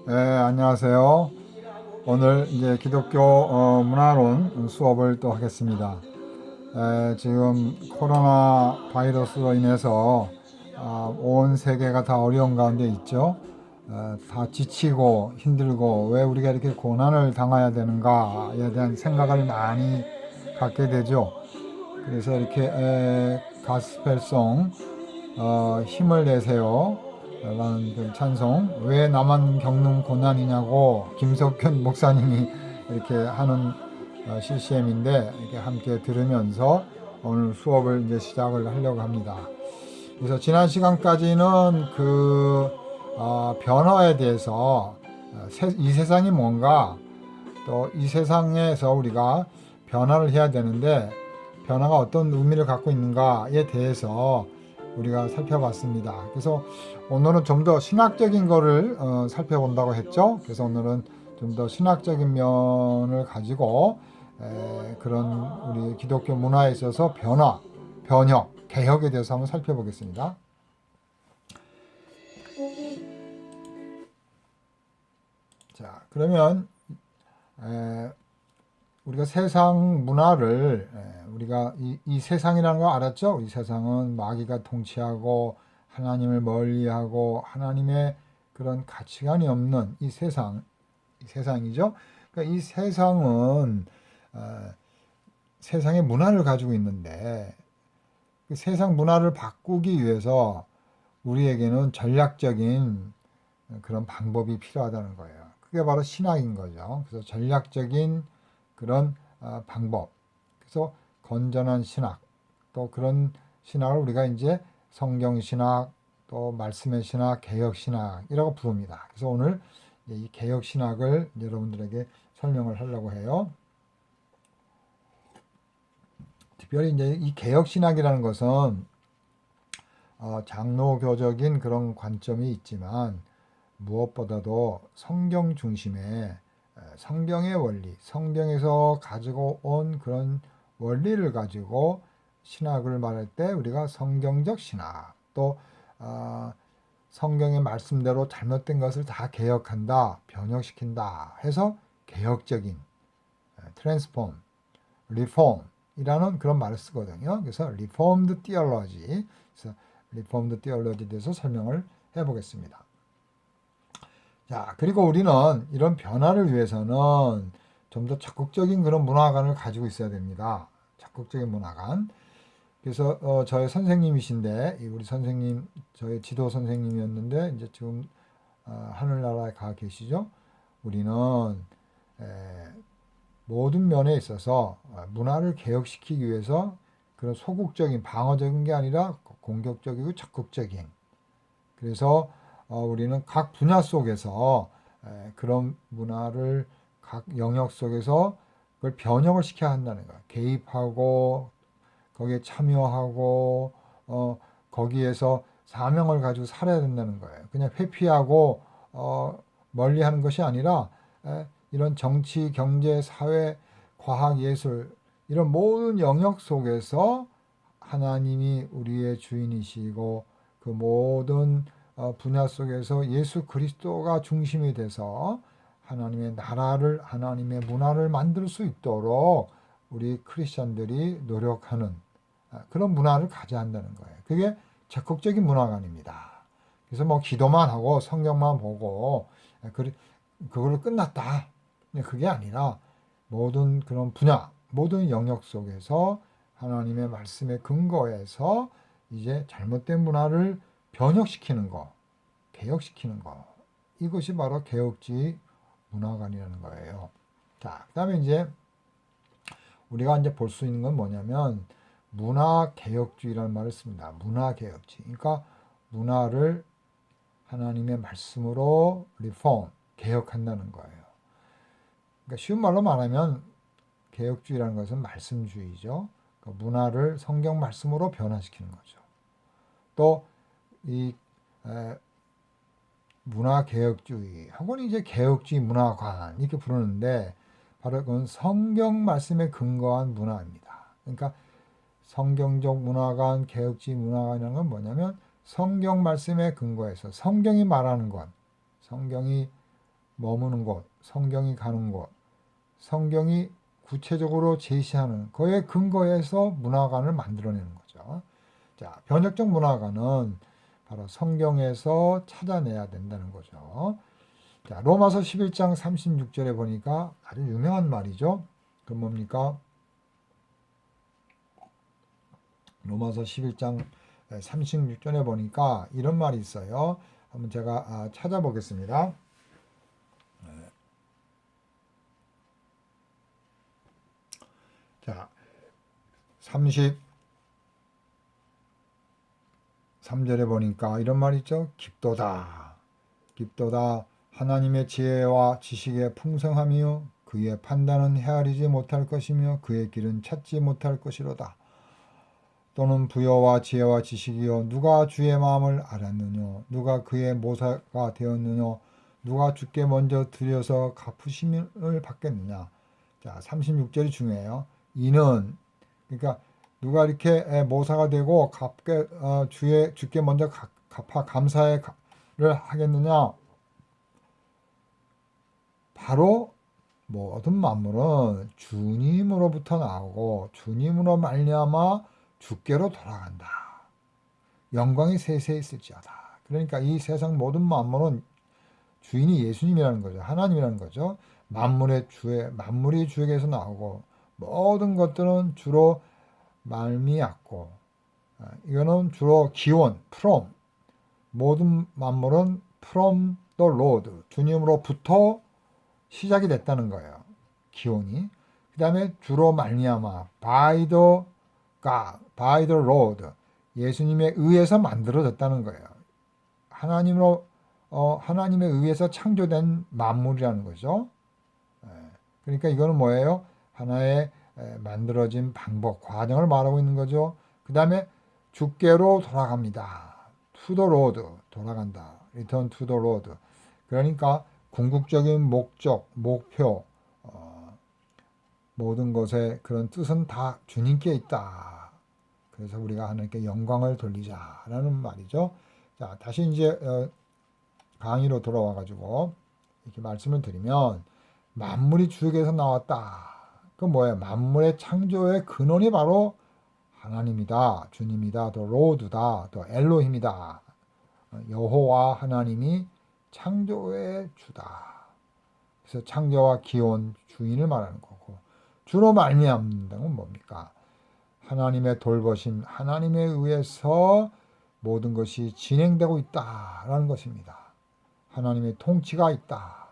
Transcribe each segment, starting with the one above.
네, 안녕하세요. 오늘 이제 기독교 문화론 수업을 또 하겠습니다. 지금 코로나 바이러스로 인해서 온 세계가 다 어려운 가운데 있죠. 다 지치고 힘들고 왜 우리가 이렇게 고난을 당해야 되는가에 대한 생각을 많이 갖게 되죠. 그래서 이렇게 가스펠송 힘을 내세요 라는 그 찬송, 왜 나만 겪는 고난이냐고 김석현 목사님이 이렇게 하는 CCM인데 이렇게 함께 들으면서 오늘 수업을 이제 시작을 하려고 합니다. 그래서 지난 시간까지는 그 변화에 대해서 이 세상이 뭔가, 또 이 세상에서 우리가 변화를 해야 되는데 변화가 어떤 의미를 갖고 있는가에 대해서 우리가 살펴봤습니다. 그래서 오늘은 좀 더 신학적인 거를 살펴본다고 했죠. 그래서 오늘은 좀 더 신학적인 면을 가지고 그런 우리 기독교 문화에 있어서 변화, 변혁, 개혁에 대해서 한번 살펴보겠습니다. 자, 그러면 우리가 세상 문화를, 우리가 이 세상이라는 거 알았죠? 이 세상은 마귀가 통치하고 하나님을 멀리하고 하나님의 그런 가치관이 없는 이 세상이죠. 그러니까 이 세상은 세상의 문화를 가지고 있는데 그 세상 문화를 바꾸기 위해서 우리에게는 전략적인 그런 방법이 필요하다는 거예요. 그게 바로 신학인 거죠. 그래서 전략적인 그런 방법. 그래서 건전한 신학, 또 그런 신학을 우리가 이제 성경 신학, 또 말씀의 신학, 개혁 신학이라고 부릅니다. 그래서 오늘 이 개혁 신학을 여러분들에게 설명을 하려고 해요. 특별히 이제 이 개혁 신학이라는 것은 장로교적인 그런 관점이 있지만 무엇보다도 성경 중심의 성경의 원리, 성경에서 가지고 온 그런 원리를 가지고 신학을 말할 때 우리가 성경적 신학, 또 성경의 말씀대로 잘못된 것을 다 개혁한다, 변혁시킨다 해서 개혁적인 트랜스폼, 리폼이라는 그런 말을 쓰거든요. 그래서 리폼드 티올로지, 그래서 리폼드 티올로지에 대해서 설명을 해보겠습니다. 자, 그리고 우리는 이런 변화를 위해서는 좀 더 적극적인 그런 문화관을 가지고 있어야 됩니다. 적극적인 문화관. 그래서 저의 선생님이신데, 우리 선생님, 저의 지도 선생님이었는데 이제 지금 하늘나라에 가 계시죠. 우리는 모든 면에 있어서 문화를 개혁시키기 위해서 그런 소극적인 방어적인 게 아니라 공격적이고 적극적인, 그래서 우리는 각 분야 속에서 그런 문화를 각 영역 속에서 그걸 변형을 시켜야 한다는 거예요. 개입하고 거기에 참여하고 거기에서 사명을 가지고 살아야 된다는 거예요. 그냥 회피하고 멀리하는 것이 아니라 이런 정치, 경제, 사회, 과학, 예술 이런 모든 영역 속에서 하나님이 우리의 주인이시고 그 모든 분야 속에서 예수 그리스도가 중심이 돼서 하나님의 나라를, 하나님의 문화를 만들 수 있도록 우리 크리스천들이 노력하는 그런 문화를 가져야 한다는 거예요. 그게 적극적인 문화관입니다. 그래서 뭐 기도만 하고 성경만 보고 그걸로 끝났다. 그게 아니라 모든 그런 분야, 모든 영역 속에서 하나님의 말씀에 근거해서 이제 잘못된 문화를 변혁시키는 거, 개혁시키는 거. 이것이 바로 개혁주의 문화관이라는 거예요. 자, 그다음에 이제 우리가 이제 볼 수 있는 건 뭐냐면 문화개혁주의라는 말을 씁니다. 문화개혁주의. 그러니까 문화를 하나님의 말씀으로 리폼, 개혁한다는 거예요. 그러니까 쉬운 말로 말하면 개혁주의라는 것은 말씀주의죠. 그러니까 문화를 성경 말씀으로 변화시키는 거죠. 또 이 문화개혁주의 혹은 이제 개혁주의 문화관 이렇게 부르는데 바로 그건 성경 말씀에 근거한 문화입니다. 그러니까 성경적 문화관, 개혁주의 문화관이라는 건 뭐냐면 성경 말씀에 근거해서 성경이 말하는 것, 성경이 머무는 곳, 성경이 가는 곳, 성경이 구체적으로 제시하는 거에 근거해서 문화관을 만들어내는 거죠. 자, 변혁적 문화관은 바로 성경에서 찾아내야 된다는 거죠. 자, 로마서 11장 36절에 보니까 아주 유명한 말이죠. 그 뭡니까? 로마서 11장 36절에 보니까 이런 말이 있어요. 한번 제가 찾아보겠습니다. 자, 33절에 보니까 이런 말이 있죠. 깊도다. 깊도다. 하나님의 지혜와 지식의 풍성함이요 그의 판단은 헤아리지 못할 것이며 그의 길은 찾지 못할 것이로다. 또는 부여와 지혜와 지식이요 누가 주의 마음을 알았느냐 누가 그의 모사가 되었느냐 누가 주께 먼저 드려서 갚으심을 받겠느냐. 자, 36절이 중요해요. 이는 그러니까 누가 이렇게 모사가 되고 주께 먼저 갚아 감사를 하겠느냐. 바로 모든 만물은 주님으로부터 나오고 주님으로 말미암아 주께로 돌아간다. 영광이 세세히 있을지어다. 그러니까 이 세상 모든 만물은 주인이 예수님이라는 거죠. 하나님이라는 거죠. 만물이 주에게서 나오고 모든 것들은 주로 말미암고 이거는 주로 기원, from 모든 만물은 from the Lord 주님으로부터 시작이 됐다는 거예요. 기원이. 그 다음에 주로 말미암아 by the God, by the Lord 예수님에 의해서 만들어졌다는 거예요. 하나님에 의해서 창조된 만물이라는 거죠. 그러니까 이거는 뭐예요? 하나의 만들어진 방법, 과정을 말하고 있는 거죠. 그 다음에 주께로 돌아갑니다. to the Lord 돌아간다. return to the Lord. 그러니까 궁극적인 목적, 목표, 모든 것의 그런 뜻은 다 주님께 있다. 그래서 우리가 하나님께 영광을 돌리자라는 말이죠. 자, 다시 이제 강의로 돌아와가지고 이렇게 말씀을 드리면 만물이 주에게서 나왔다. 그 뭐예요? 만물의 창조의 근원이 바로 하나님이다, 주님이다, 또 로드다, 또 엘로힘이다. 여호와 하나님이 창조의 주다. 그래서 창조와 기원, 주인을 말하는 거고 주로 말미암는 건 뭡니까? 하나님의 돌보심, 하나님에 의해서 모든 것이 진행되고 있다라는 것입니다. 하나님의 통치가 있다.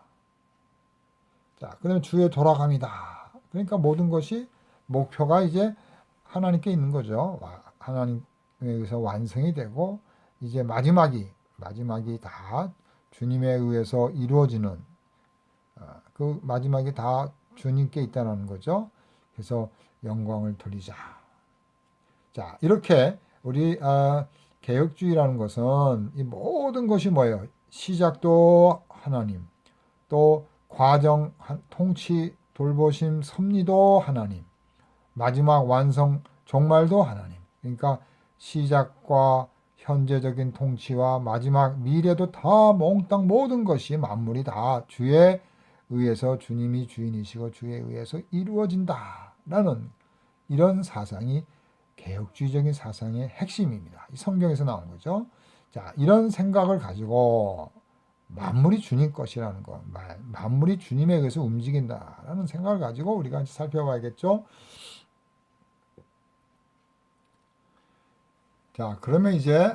자, 그다음에 주에 돌아갑니다. 그러니까 모든 것이 목표가 이제 하나님께 있는 거죠. 하나님에 의해서 완성이 되고 이제 마지막이 다 주님에 의해서 이루어지는 그 마지막이 다 주님께 있다는 거죠. 그래서 영광을 돌리자. 자, 이렇게 우리 개혁주의라는 것은 이 모든 것이 뭐예요? 시작도 하나님, 또 과정, 통치, 돌보심, 섭리도 하나님, 마지막 완성, 종말도 하나님. 그러니까 시작과 현재적인 통치와 마지막 미래도 다 몽땅 모든 것이 만물이 다 주의 의해서 주님이 주인이시고 주에 의해서 이루어진다라는 이런 사상이 개혁주의적인 사상의 핵심입니다. 이 성경에서 나온 거죠. 자, 이런 생각을 가지고 만물이 주님 것이라는 것, 만물이 주님에 의해서 움직인다라는 생각을 가지고 우리가 살펴봐야겠죠. 자, 그러면 이제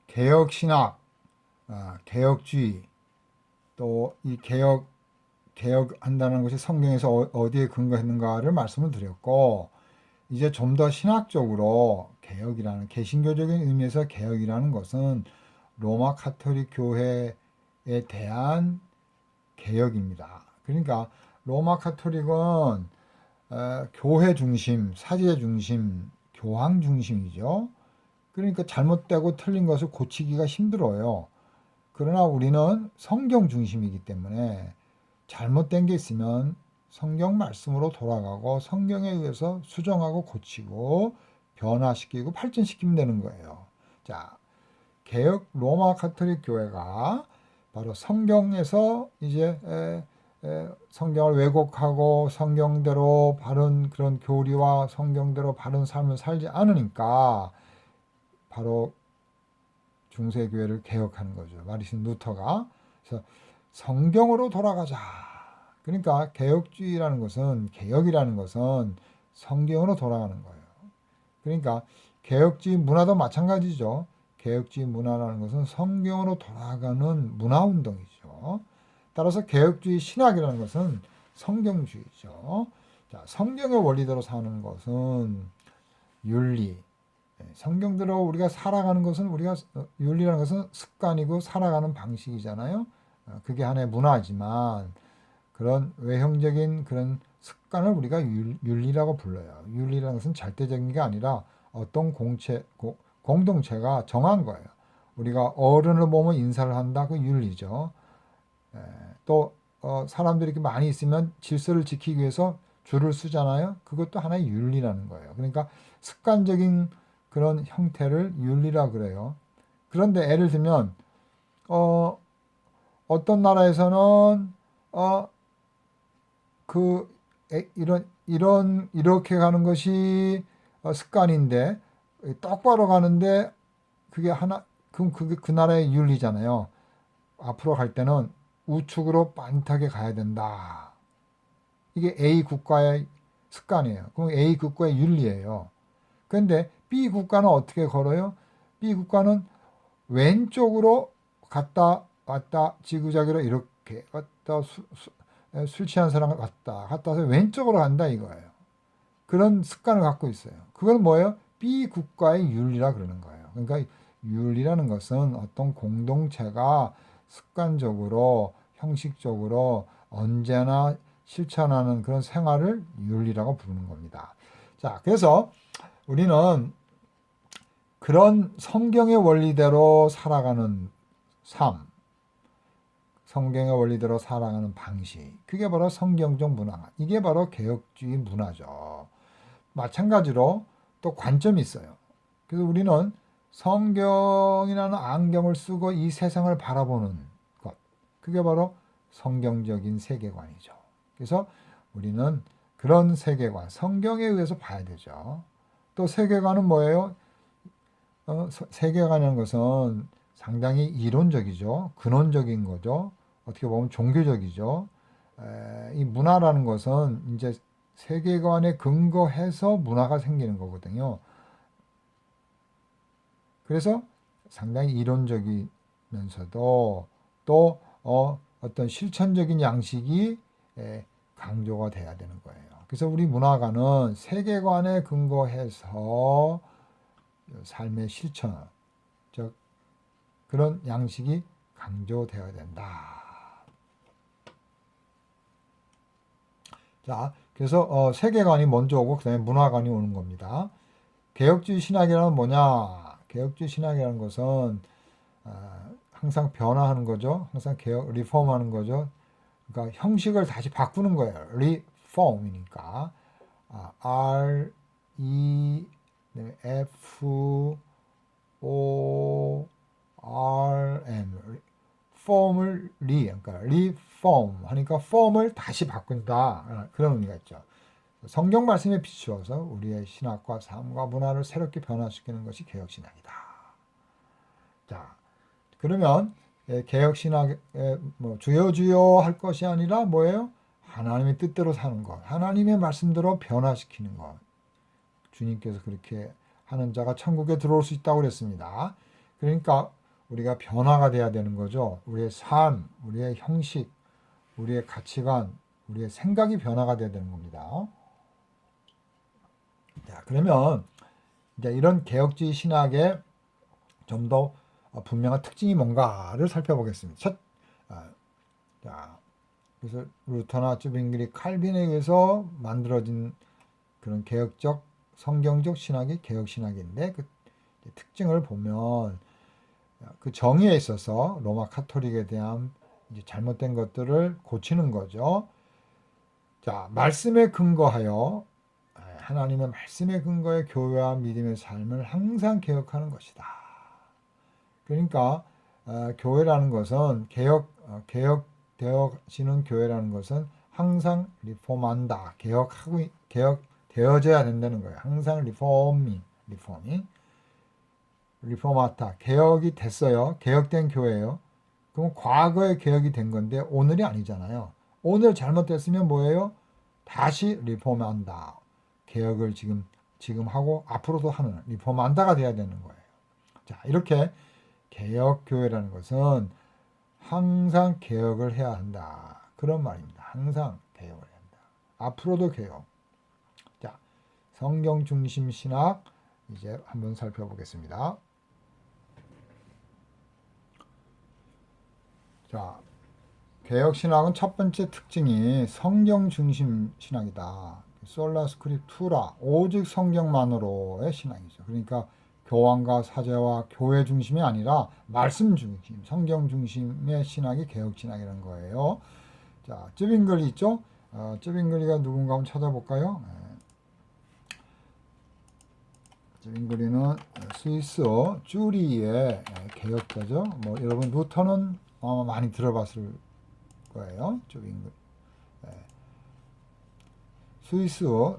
개혁신학, 개혁주의, 또 이 개혁한다는 것이 성경에서 어디에 근거했는가를 말씀을 드렸고, 이제 좀 더 신학적으로 개신교적인 의미에서 개혁이라는 것은 로마 카톨릭 교회에 대한 개혁입니다. 그러니까 로마 카톨릭은 교회 중심, 사제 중심, 교황 중심이죠. 그러니까 잘못되고 틀린 것을 고치기가 힘들어요. 그러나 우리는 성경 중심이기 때문에 잘못된 게 있으면 성경 말씀으로 돌아가고 성경에 의해서 수정하고 고치고 변화시키고 발전시키면 되는 거예요. 자, 개혁 로마 카톨릭 교회가 바로 성경에서 이제 성경을 왜곡하고 성경대로 바른 그런 교리와 성경대로 바른 삶을 살지 않으니까 바로 중세교회를 개혁하는 거죠. 마르틴 루터가. 그래서 성경으로 돌아가자. 그러니까 개혁주의라는 것은, 개혁이라는 것은 성경으로 돌아가는 거예요. 그러니까 개혁주의 문화도 마찬가지죠. 개혁주의 문화라는 것은 성경으로 돌아가는 문화운동이죠. 따라서 개혁주의 신학이라는 것은 성경주의죠. 자, 성경의 원리대로 사는 것은 윤리. 성경대로 우리가 살아가는 것은 우리가 윤리라는 것은 습관이고 살아가는 방식이잖아요. 그게 하나의 문화지만 그런 외형적인 그런 습관을 우리가 윤리라고 불러요. 윤리라는 것은 절대적인 게 아니라 어떤 공동체가 정한 거예요. 우리가 어른을 보면 인사를 한다. 그 윤리죠. 또 사람들이 이렇게 많이 있으면 질서를 지키기 위해서 줄을 쓰잖아요. 그것도 하나의 윤리라는 거예요. 그러니까 습관적인 그런 형태를 윤리라 그래요. 그런데 예를 들면 어떤 나라에서는 이렇게 가는 것이 습관인데 똑바로 가는데 그게 그럼 그게 그 나라의 윤리잖아요. 앞으로 갈 때는 우측으로 빠듯하게 가야 된다. 이게 A 국가의 습관이에요. 그럼 A 국가의 윤리예요. 그런데 B 국가는 어떻게 걸어요? B 국가는 왼쪽으로 갔다 왔다 지그자그로 이렇게 갔다 술 취한 사람 갔다 해서 왼쪽으로 간다 이거예요. 그런 습관을 갖고 있어요. 그건 뭐예요? B 국가의 윤리라 그러는 거예요. 그러니까 윤리라는 것은 어떤 공동체가 습관적으로 형식적으로 언제나 실천하는 그런 생활을 윤리라고 부르는 겁니다. 자, 그래서 우리는 그런 성경의 원리대로 살아가는 삶, 성경의 원리대로 살아가는 방식, 그게 바로 성경적 문화, 이게 바로 개혁주의 문화죠. 마찬가지로 또 관점이 있어요. 그래서 우리는 성경이라는 안경을 쓰고 이 세상을 바라보는 것, 그게 바로 성경적인 세계관이죠. 그래서 우리는 그런 세계관, 성경에 의해서 봐야 되죠. 또 세계관은 뭐예요? 세계관이라는 것은 상당히 이론적이죠. 근원적인 거죠. 어떻게 보면 종교적이죠. 이 문화라는 것은 이제 세계관에 근거해서 문화가 생기는 거거든요. 그래서 상당히 이론적이면서도 또 어떤 실천적인 양식이 강조가 돼야 되는 거예요. 그래서 우리 문화가는 세계관에 근거해서 삶의 실천, 즉 그런 양식이 강조되어야 된다. 자, 그래서 세계관이 먼저 오고 그다음에 문화관이 오는 겁니다. 개혁주의 신학이란 뭐냐? 개혁주의 신학이라는 것은 항상 변화하는 거죠. 항상 리폼하는 거죠. 그러니까 형식을 다시 바꾸는 거예요. 리폼이니까 R E F O R M 폼을 그러니까 리폼 하니까 폼을 다시 바꾼다 그런 의미가 있죠. 성경 말씀에 비추어서 우리의 신학과 삶과 문화를 새롭게 변화시키는 것이 개혁신학이다. 자, 그러면 개혁신학의 주여 할 것이 아니라 뭐예요? 하나님의 뜻대로 사는 것, 하나님의 말씀대로 변화시키는 것. 주님께서 그렇게 하는 자가 천국에 들어올 수 있다고 그랬습니다. 그러니까 우리가 변화가 돼야 되는 거죠. 우리의 삶, 우리의 형식, 우리의 가치관, 우리의 생각이 변화가 돼야 되는 겁니다. 자, 그러면 이제 이런 개혁주의 신학의 좀 더 분명한 특징이 뭔가를 살펴보겠습니다. 자, 그래서 루터나 쯔빙글리 칼빈에 의해서 만들어진 그런 개혁적 성경적 신학이 개혁신학인데 그 특징을 보면 그 정의에 있어서 로마 카톨릭에 대한 이제 잘못된 것들을 고치는 거죠. 자, 말씀에 근거하여 하나님의 말씀에 근거해 교회와 믿음의 삶을 항상 개혁하는 것이다. 그러니까 교회라는 것은 개혁되어지는 교회라는 것은 항상 리폼한다. 개혁되어져야 된다는 거예요. 항상 리포마타. 개혁이 됐어요. 개혁된 교회예요. 그럼 과거에 개혁이 된 건데 오늘이 아니잖아요. 오늘 잘못됐으면 뭐예요? 다시 리폼한다. 개혁을 지금 하고 앞으로도 하는 리폼한다가 돼야 되는 거예요. 자, 이렇게 개혁교회라는 것은 항상 개혁을 해야 한다. 그런 말입니다. 항상 개혁을 해야 한다. 앞으로도 개혁. 자, 성경 중심 신학 이제 한번 살펴보겠습니다. 자, 개혁 신학은 첫 번째 특징이 성경 중심 신학이다. 솔라 스크립투라, 오직 성경만으로의 신학이죠. 그러니까 교황과 사제와 교회 중심이 아니라 말씀 중심, 성경 중심의 신학이 개혁 신학이라는 거예요. 자, 쯔빙글리 있죠? 쯔빙글리가 누군가 한번 찾아볼까요? 쯔빙글리는 스위스 쭈리의 개혁자죠. 뭐 여러분 루터는 많이 들어봤을 거예요. 쯔빙글.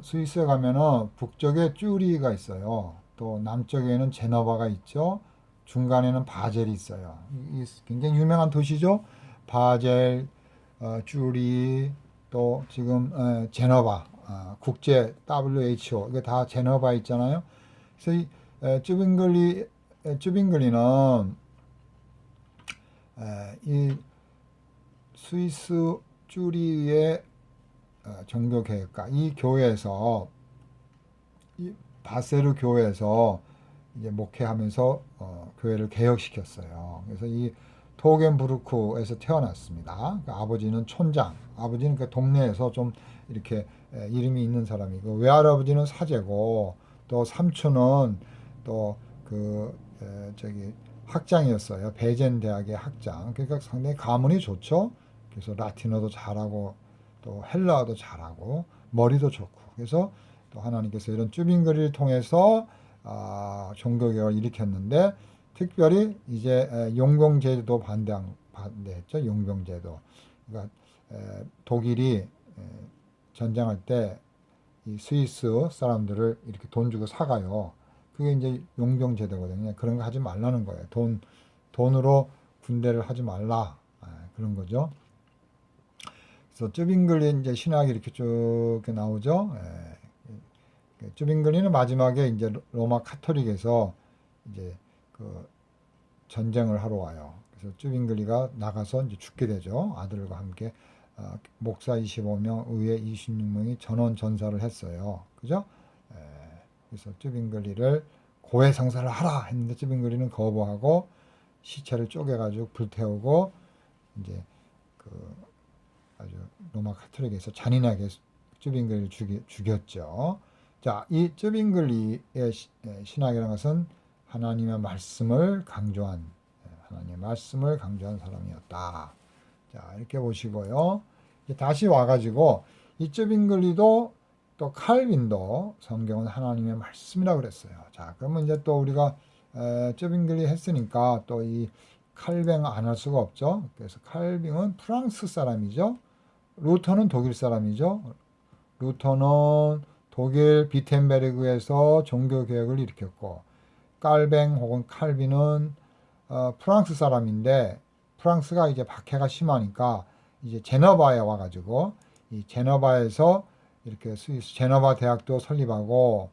스위스에 가면은 북쪽에 쭈리가 있어요. 또 남쪽에는 제너바가 있죠. 중간에는 바젤이 있어요. 굉장히 유명한 도시죠. 바젤, 쭈리, 또 지금 제너바, 국제 WHO 이게 다 제너바 있잖아요. 그래서 이 쭈빙글리는 이 스위스 쭈리의 종교개혁가 이 교회에서 이 바세르 교회에서 이제 목회하면서 교회를 개혁시켰어요. 그래서 이 토겐부르크에서 태어났습니다. 그러니까 아버지는 촌장, 아버지는 그 동네에서 좀 이렇게 이름이 있는 사람이고 외할아버지는 사제고 또 삼촌은 또 저기 학장이었어요. 베젠 대학의 학장. 그러니까 상당히 가문이 좋죠. 그래서 라틴어도 잘하고 또 헬라어도 잘하고 머리도 좋고 그래서 또 하나님께서 이런 쭈빙글리를 통해서 종교개혁을 일으켰는데 특별히 이제 용병제도 반대했죠. 용병제도. 그러니까 독일이 전쟁할 때 이 스위스 사람들을 이렇게 돈 주고 사가요. 그게 이제 용병제도거든요. 그런 거 하지 말라는 거예요. 돈으로 군대를 하지 말라. 그런 거죠. 그래서 쭈빙글리 이제 신학이 이렇게 쭉 나오죠. 쭈빙글리는 마지막에 이제 로마 카톨릭에서 이제 그 전쟁을 하러 와요. 그래서 쭈빙글리가 나가서 이제 죽게 되죠. 아들과 함께 목사 25명, 의회 26명이 전원 전사를 했어요. 그죠? 그래서 쭈빙글리를 고해 성사를 하라 했는데 쭈빙글리는 거부하고 시체를 쪼개가지고 불태우고 이제 아주 로마 카톨릭에서 잔인하게 쭈빙글리를 죽였죠. 자, 이 쭈빙글리의 신학이라는 것은 하나님의 말씀을 강조한 사람이었다. 자, 이렇게 보시고요. 다시 와가지고 이 쭈빙글리도 또 칼빈도 성경은 하나님의 말씀이라고 그랬어요. 자, 그러면 이제 또 우리가 쭈빙글리 했으니까 또 이 칼뱅 안 할 수가 없죠. 그래서 칼뱅은 프랑스 사람이죠. 루터는 독일 사람이죠. 루터는 독일 비텐베르그에서 종교개혁을 일으켰고 깔뱅 혹은 칼빈은 프랑스 사람인데 프랑스가 이제 박해가 심하니까 이제 제너바에 와가지고 이 제너바에서 이렇게 스위스 제너바 대학도 설립하고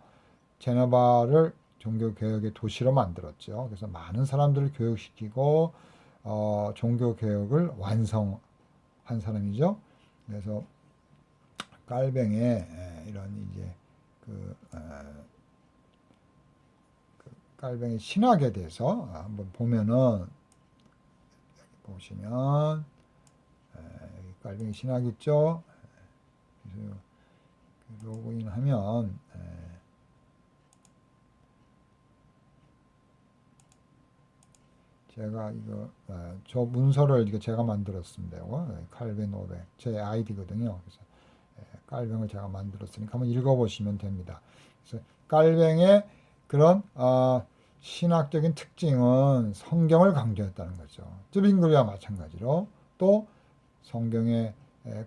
제너바를 종교개혁의 도시로 만들었죠. 그래서 많은 사람들을 교육시키고 종교개혁을 완성한 사람이죠. 그래서 깔뱅의 이런 이제 깔뱅의 신학에 대해서 한번 보면은 보시면 깔뱅의 신학 있죠. 그래서 로그인하면 제가 이거 저 문서를 이거 제가 만들었습니다. 칼뱅 500 제 아이디거든요. 그래서 깔뱅을 제가 만들었으니까 한번 읽어보시면 됩니다. 그래서 깔뱅의 그런 신학적인 특징은 성경을 강조했다는 거죠. 쯔빙글리와 마찬가지로 또 성경의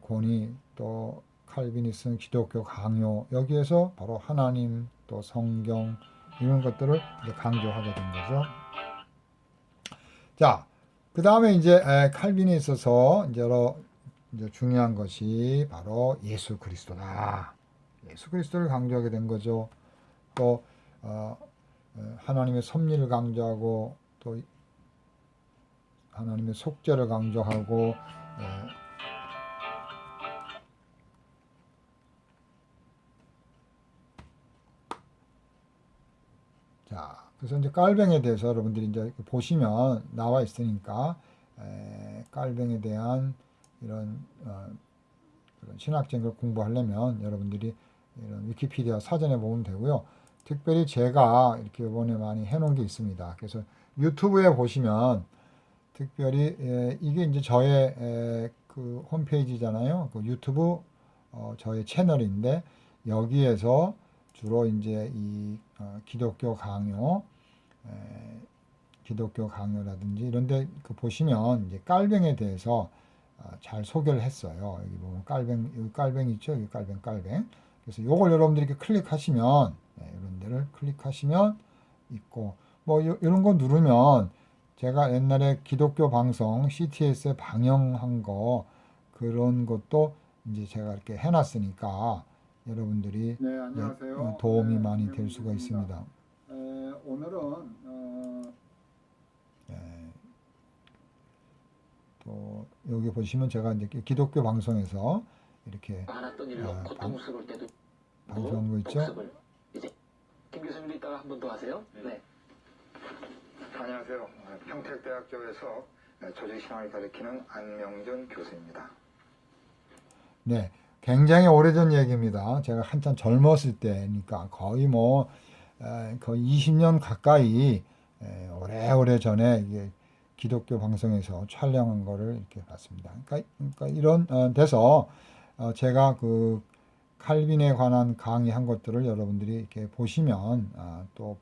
권위, 또 칼비니슨 기독교 강요, 여기에서 바로 하나님 또 성경 이런 것들을 이제 강조하게 된 거죠. 자, 그 다음에 이제 칼빈에 있어서 이제 중요한 것이 바로 예수 그리스도다. 예수 그리스도를 강조하게 된 거죠. 또 하나님의 섭리를 강조하고 또 하나님의 속죄를 강조하고 자, 그래서 이제 깔뱅에 대해서 여러분들이 이제 보시면 나와 있으니까 깔뱅에 대한 이런 그런 신학적인 걸 공부하려면 여러분들이 이런 위키피디아 사전에 보면 되고요. 특별히 제가 이렇게 이번에 많이 해놓은 게 있습니다. 그래서 유튜브에 보시면 특별히 이게 이제 저의 그 홈페이지잖아요. 그 유튜브 저의 채널인데 여기에서 주로 이제 이 기독교 강요, 기독교 강요라든지 이런데 그 보시면 이제 깔뱅에 대해서 잘 소개를 했어요. 여기 보면 여기 깔뱅 있죠? 여기 깔뱅. 그래서 요걸 여러분들이 이렇게 클릭하시면 이런 데를 클릭하시면 있고 뭐 이런 거 누르면 제가 옛날에 기독교 방송 CTS에 방영한 거 그런 것도 이제 제가 이렇게 해놨으니까 여러분들이 네, 안녕하세요. 도움이 많이 될 수가 있습니다. 오늘은 또 여기 보시면 제가 이제 기독교 방송에서 이렇게 많았던 일로 고통스러울 때도 방송한 거 있죠? 복습을 이제 김 교수님도 이따가 한 번 더 하세요. 네. 안녕하세요. 평택대학 쪽에서 조직신앙을 가르치는 안명준 교수입니다. 네, 굉장히 오래전 얘기입니다. 제가 한참 젊었을 때니까 거의 거의 20년 가까이 오래 전에 이게 기독교 방송에서 촬영한 거를 이렇게 봤습니다. 그러니까 이런 데서 제가 그 칼빈에 관한 강의한 것들을 여러분들이 이렇게 보시면 또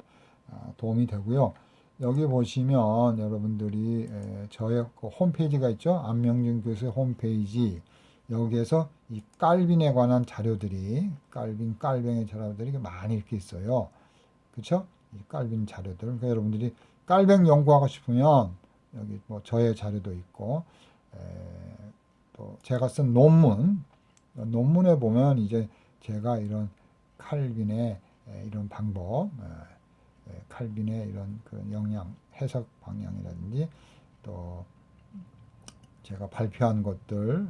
도움이 되고요. 여기 보시면 여러분들이 저의 그 홈페이지가 있죠. 안명준 교수의 홈페이지. 여기에서 이 깔빈에 관한 자료들이 깔뱅의 자료들이 많이 이렇게 있어요. 그렇죠? 이 깔빈 자료들. 그러니까 여러분들이 깔뱅 연구하고 싶으면 여기 뭐 저의 자료도 있고 또 제가 쓴 논문에 보면 이제 제가 이런 칼빈의 이런 방법, 칼빈의 이런 그런 영향, 해석 방향이라든지 또 제가 발표한 것들,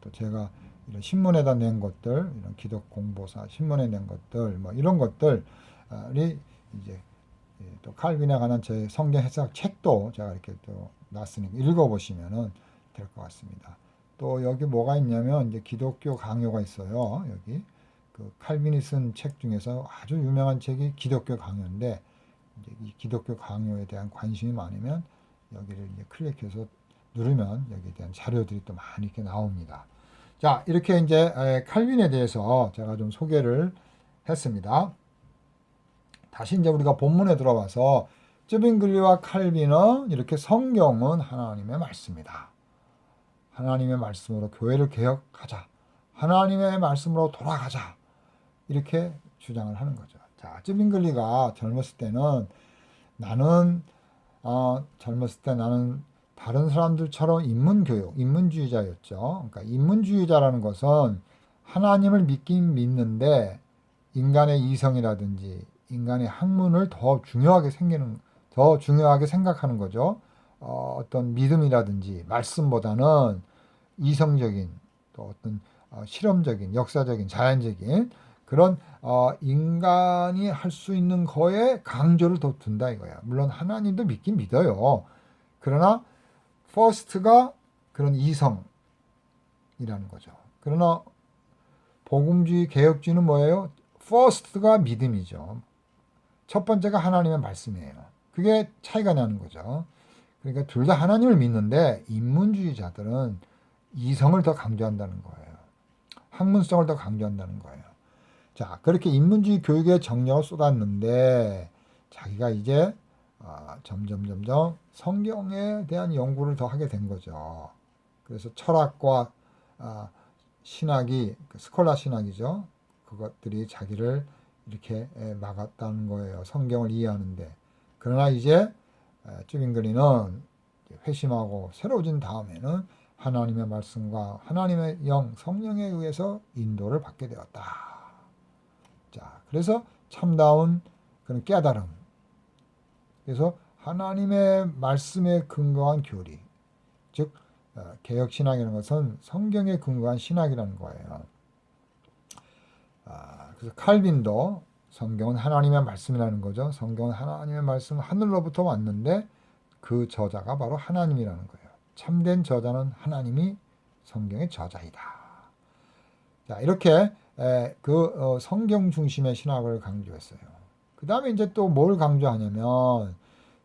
또 제가 이런 신문에다 낸 것들, 이런 기독 공보사 신문에 낸 것들, 뭐 이런 것들이 이제 또 칼빈에 관한 제 성경 해석 책도 제가 이렇게 또 놨으니까 읽어보시면은 될 것 같습니다. 또 여기 뭐가 있냐면 이제 기독교 강요가 있어요. 여기 그 칼빈이 쓴 책 중에서 아주 유명한 책이 기독교 강요인데 이제 이 기독교 강요에 대한 관심이 많으면 여기를 이제 클릭해서 누르면 여기에 대한 자료들이 또 많이 이렇게 나옵니다. 자, 이렇게 이제 칼빈에 대해서 제가 좀 소개를 했습니다. 다시 이제 우리가 본문에 들어와서 쯔빙글리와 칼빈은 이렇게 성경은 하나님의 말씀이다. 하나님의 말씀으로 교회를 개혁하자. 하나님의 말씀으로 돌아가자. 이렇게 주장을 하는 거죠. 자, 쯔빙글리가 젊었을 때는 나는 다른 사람들처럼 인문주의자였죠. 그러니까 인문주의자라는 것은 하나님을 믿긴 믿는데 인간의 이성이라든지 인간의 학문을 더 중요하게 생각하는 거죠. 어떤 믿음이라든지 말씀보다는 이성적인 또 어떤 실험적인, 역사적인, 자연적인 그런 인간이 할 수 있는 거에 강조를 더 둔다 이거야. 물론 하나님도 믿긴 믿어요. 그러나 퍼스트가 그런 이성이라는 거죠. 그러나 복음주의, 개혁주의는 뭐예요? 퍼스트가 믿음이죠. 첫 번째가 하나님의 말씀이에요. 그게 차이가 나는 거죠. 그러니까 둘 다 하나님을 믿는데 인문주의자들은 이성을 더 강조한다는 거예요. 학문성을 더 강조한다는 거예요. 자, 그렇게 인문주의 교육에 정력을 쏟았는데 자기가 이제 점점 성경에 대한 연구를 더 하게 된 거죠. 그래서 철학과 신학이 스콜라 신학이죠. 그것들이 자기를 이렇게 막았다는 거예요. 성경을 이해하는데. 그러나 이제 쭈빙글리는 회심하고 새로워진 다음에는 하나님의 말씀과 하나님의 성령에 의해서 인도를 받게 되었다. 자, 그래서 참다운 그런 깨달음. 그래서 하나님의 말씀에 근거한 교리. 즉 개혁신학이라는 것은 성경에 근거한 신학이라는 거예요. 그래서 칼빈도 성경은 하나님의 말씀이라는 거죠. 성경은 하나님의 말씀, 하늘로부터 왔는데 그 저자가 바로 하나님이라는 거예요. 참된 저자는 하나님이 성경의 저자이다. 자, 이렇게 성경 중심의 신학을 강조했어요. 그 다음에 이제 또 뭘 강조하냐면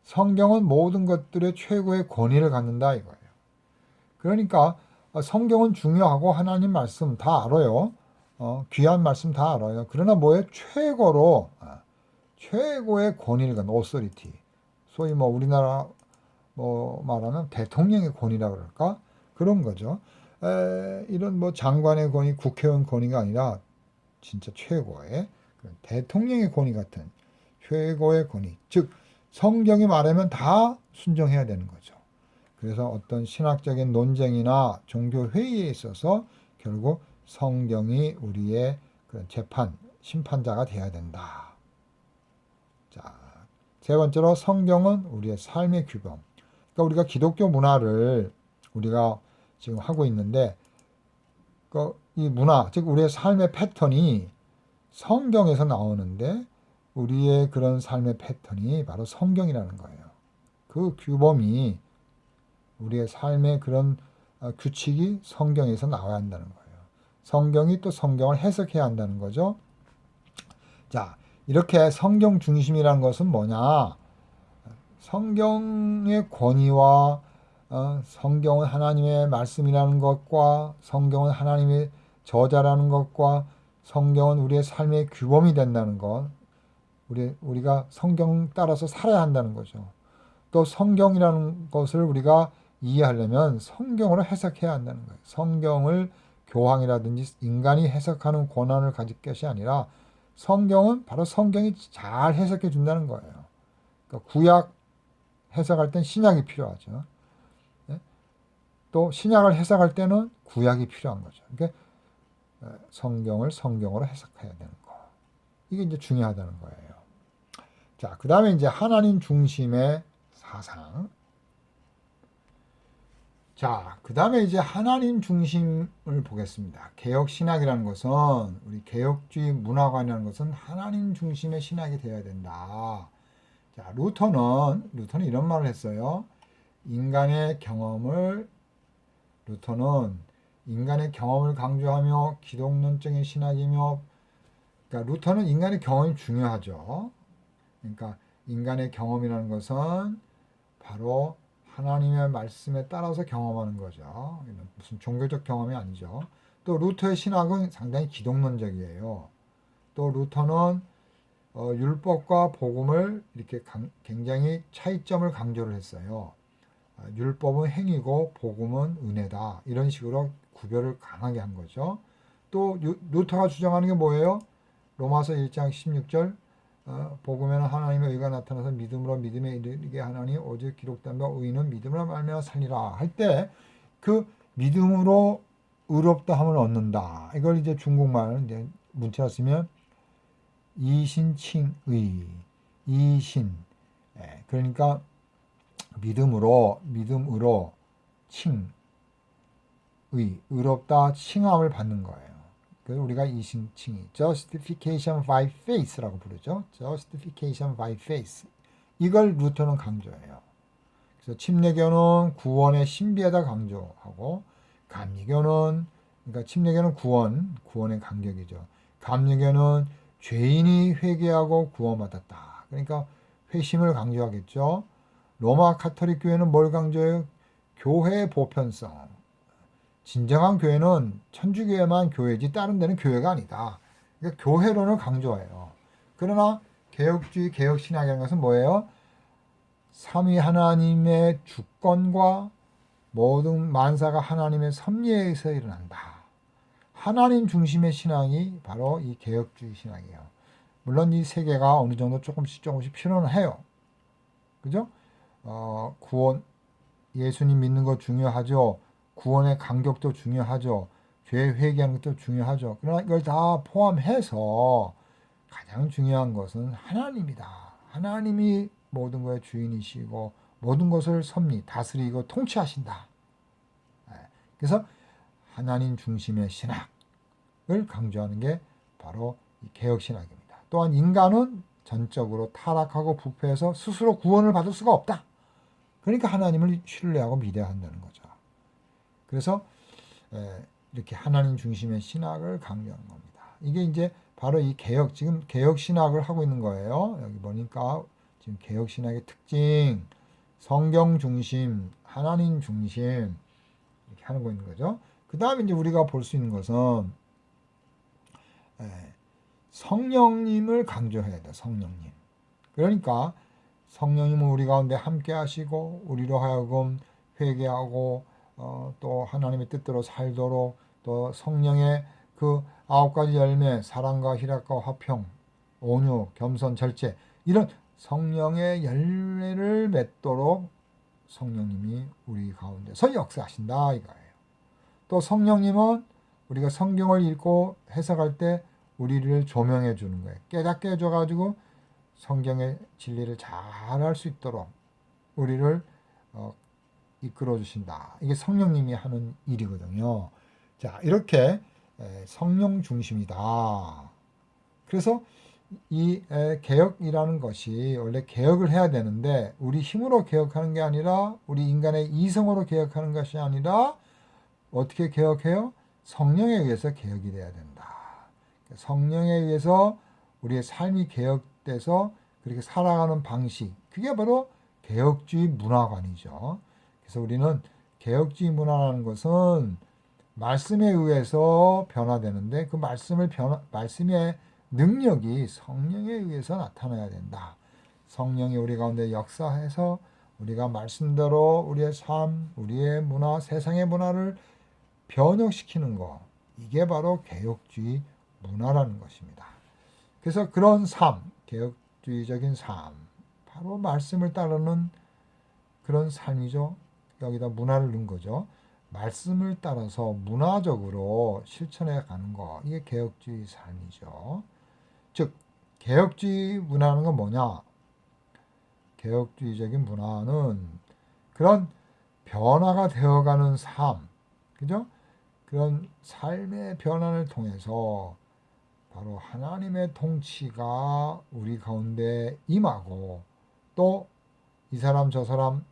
성경은 모든 것들의 최고의 권위를 갖는다 이거예요. 그러니까 성경은 중요하고 하나님 말씀 다 알아요. 귀한 말씀 다 알아요. 그러나 뭐에 최고의 권위를 갖는 오소리티. 소위 우리나라 말하면 대통령의 권위라 그럴까? 그런 거죠. 이런 장관의 권위, 국회의원 권위가 아니라 진짜 최고의 대통령의 권위 같은 최고의 권위. 즉 성경이 말하면 다 순종해야 되는 거죠. 그래서 어떤 신학적인 논쟁이나 종교 회의에 있어서 결국 성경이 우리의 그런 심판자가 되어야 된다. 자, 세 번째로 성경은 우리의 삶의 규범. 그러니까 우리가 기독교 문화를 우리가 지금 하고 있는데 이 문화, 즉 우리의 삶의 패턴이 성경에서 나오는데 우리의 그런 삶의 패턴이 바로 성경이라는 거예요. 그 규범이 우리의 삶의 그런 규칙이 성경에서 나와야 한다는 거예요. 성경이 또 성경을 해석해야 한다는 거죠. 자, 이렇게 성경 중심이라는 것은 뭐냐? 성경의 권위와 성경은 하나님의 말씀이라는 것과 성경은 하나님의 저자라는 것과 성경은 우리의 삶의 규범이 된다는 것, 우리가 성경 따라서 살아야 한다는 거죠. 또 성경이라는 것을 우리가 이해하려면 성경으로 해석해야 한다는 거예요. 성경을 교황이라든지 인간이 해석하는 권한을 가질 것이 아니라 성경은 바로 성경이 잘 해석해 준다는 거예요. 그러니까 구약 해석할 땐 신약이 필요하죠. 또 신약을 해석할 때는 구약이 필요한 거죠. 그러니까 성경을 성경으로 해석해야 되는 거. 이게 이제 중요하다는 거예요. 자, 그 다음에 이제 하나님 중심의 사상. 자, 그 다음에 이제 하나님 중심을 보겠습니다. 개혁신학이라는 것은, 우리 개혁주의 문화관이라는 것은 하나님 중심의 신학이 되어야 된다. 자, 루터는 이런 말을 했어요. 루터는 인간의 경험을 강조하며 기독론적인 신학이며, 그러니까 루터는 인간의 경험이 중요하죠. 그러니까 인간의 경험이라는 것은 바로 하나님의 말씀에 따라서 경험하는 거죠. 무슨 종교적 경험이 아니죠. 또 루터의 신학은 상당히 기독론적이에요. 또 루터는 율법과 복음을 이렇게 굉장히 차이점을 강조를 했어요. 율법은 행위고 복음은 은혜다. 이런 식으로 구별을 강하게 한 거죠. 또 루터가 주장하는 게 뭐예요? 로마서 1장 16절 복음에는 하나님의 의가 나타나서 믿음으로 믿음에 이르게 하나니 오직 기록된 바 의인은 믿음으로 말미암아 살리라 할 때 그 믿음으로 의롭다 함을 얻는다. 이걸 이제 중국말 이제 문자로 쓰면 이신칭의 이신. 그러니까 믿음으로 의롭다 칭함을 받는 거예요. 그래서 우리가 이신칭의 justification by faith라고 부르죠. justification by faith. 이걸 루터는 강조해요. 그래서 침례교는 구원의 신비에다 강조하고 감리교는 그러니까 침례교는 구원의 간격이죠. 감리교는 죄인이 회개하고 구원받았다. 그러니까 회심을 강조하겠죠. 로마 카톨릭 교회는 뭘 강조해요? 교회의 보편성. 진정한 교회는 천주교회만 교회지 다른 데는 교회가 아니다. 그러니까 교회론을 강조해요. 그러나 개혁주의 개혁신학이라는 것은 뭐예요? 삼위 하나님의 주권과 모든 만사가 하나님의 섭리에 의해서 일어난다. 하나님 중심의 신앙이 바로 이 개혁주의 신앙이에요. 물론 이 세 개가 어느 정도 조금씩 필요는 해요. 그죠? 구원, 예수님 믿는 거 중요하죠. 구원의 간격도 중요하죠. 죄 회개하는 것도 중요하죠. 그러나 이걸 다 포함해서 가장 중요한 것은 하나님이다. 하나님이 모든 것의 주인이시고 모든 것을 섭리, 다스리고 통치하신다. 그래서 하나님 중심의 신학을 강조하는 게 바로 이 개혁신학입니다. 또한 인간은 전적으로 타락하고 부패해서 스스로 구원을 받을 수가 없다. 그러니까 하나님을 신뢰하고 믿어야 한다는 거죠. 그래서 이렇게 하나님 중심의 신학을 강조하는 겁니다. 이게 이제 바로 이 지금 개혁신학을 하고 있는 거예요. 여기 보니까 지금 개혁신학의 특징, 성경 중심, 하나님 중심 이렇게 하는 거 있는 거죠. 그 다음에 이제 우리가 볼 수 있는 것은 성령님을 강조해야 돼. 성령님. 그러니까 성령님은 우리 가운데 함께 하시고 우리로 하여금 회개하고 또 하나님의 뜻대로 살도록 또 성령의 그 9가지 열매, 사랑과 희락과 화평, 온유, 겸손, 절제 이런 성령의 열매를 맺도록 성령님이 우리 가운데서 역사하신다 이거예요. 또 성령님은 우리가 성경을 읽고 해석할 때 우리를 조명해 주는 거예요. 깨닫게 해줘가지고 성경의 진리를 잘 할 수 있도록 우리를 이끌어 주신다. 이게 성령님이 하는 일이거든요. 자, 이렇게 성령 중심이다. 그래서 이 개혁이라는 것이 원래 개혁을 해야 되는데 우리 힘으로 개혁하는 게 아니라 우리 인간의 이성으로 개혁하는 것이 아니라 어떻게 개혁해요? 성령에 의해서 개혁이 돼야 된다. 성령에 의해서 우리의 삶이 개혁돼서 그렇게 살아가는 방식, 그게 바로 개혁주의 문화관이죠. 그래서 우리는 개혁주의 문화라는 것은 말씀에 의해서 변화되는데 그 말씀의 능력이 성령에 의해서 나타나야 된다. 성령이 우리 가운데 역사해서 우리가 말씀대로 우리의 삶, 우리의 문화, 세상의 문화를 변혁시키는 것, 이게 바로 개혁주의 문화라는 것입니다. 그래서 그런 삶, 개혁주의적인 삶, 바로 말씀을 따르는 그런 삶이죠. 여기다 문화를 넣은 거죠. 말씀을 따라서 문화적으로 실천해 가는 거, 이게 개혁주의 삶이죠. 즉 개혁주의 문화는 건 뭐냐? 개혁주의적인 문화는 그런 변화가 되어가는 삶, 그죠? 그런 삶의 변화를 통해서 바로 하나님의 통치가 우리 가운데 임하고 또 이 사람 저 사람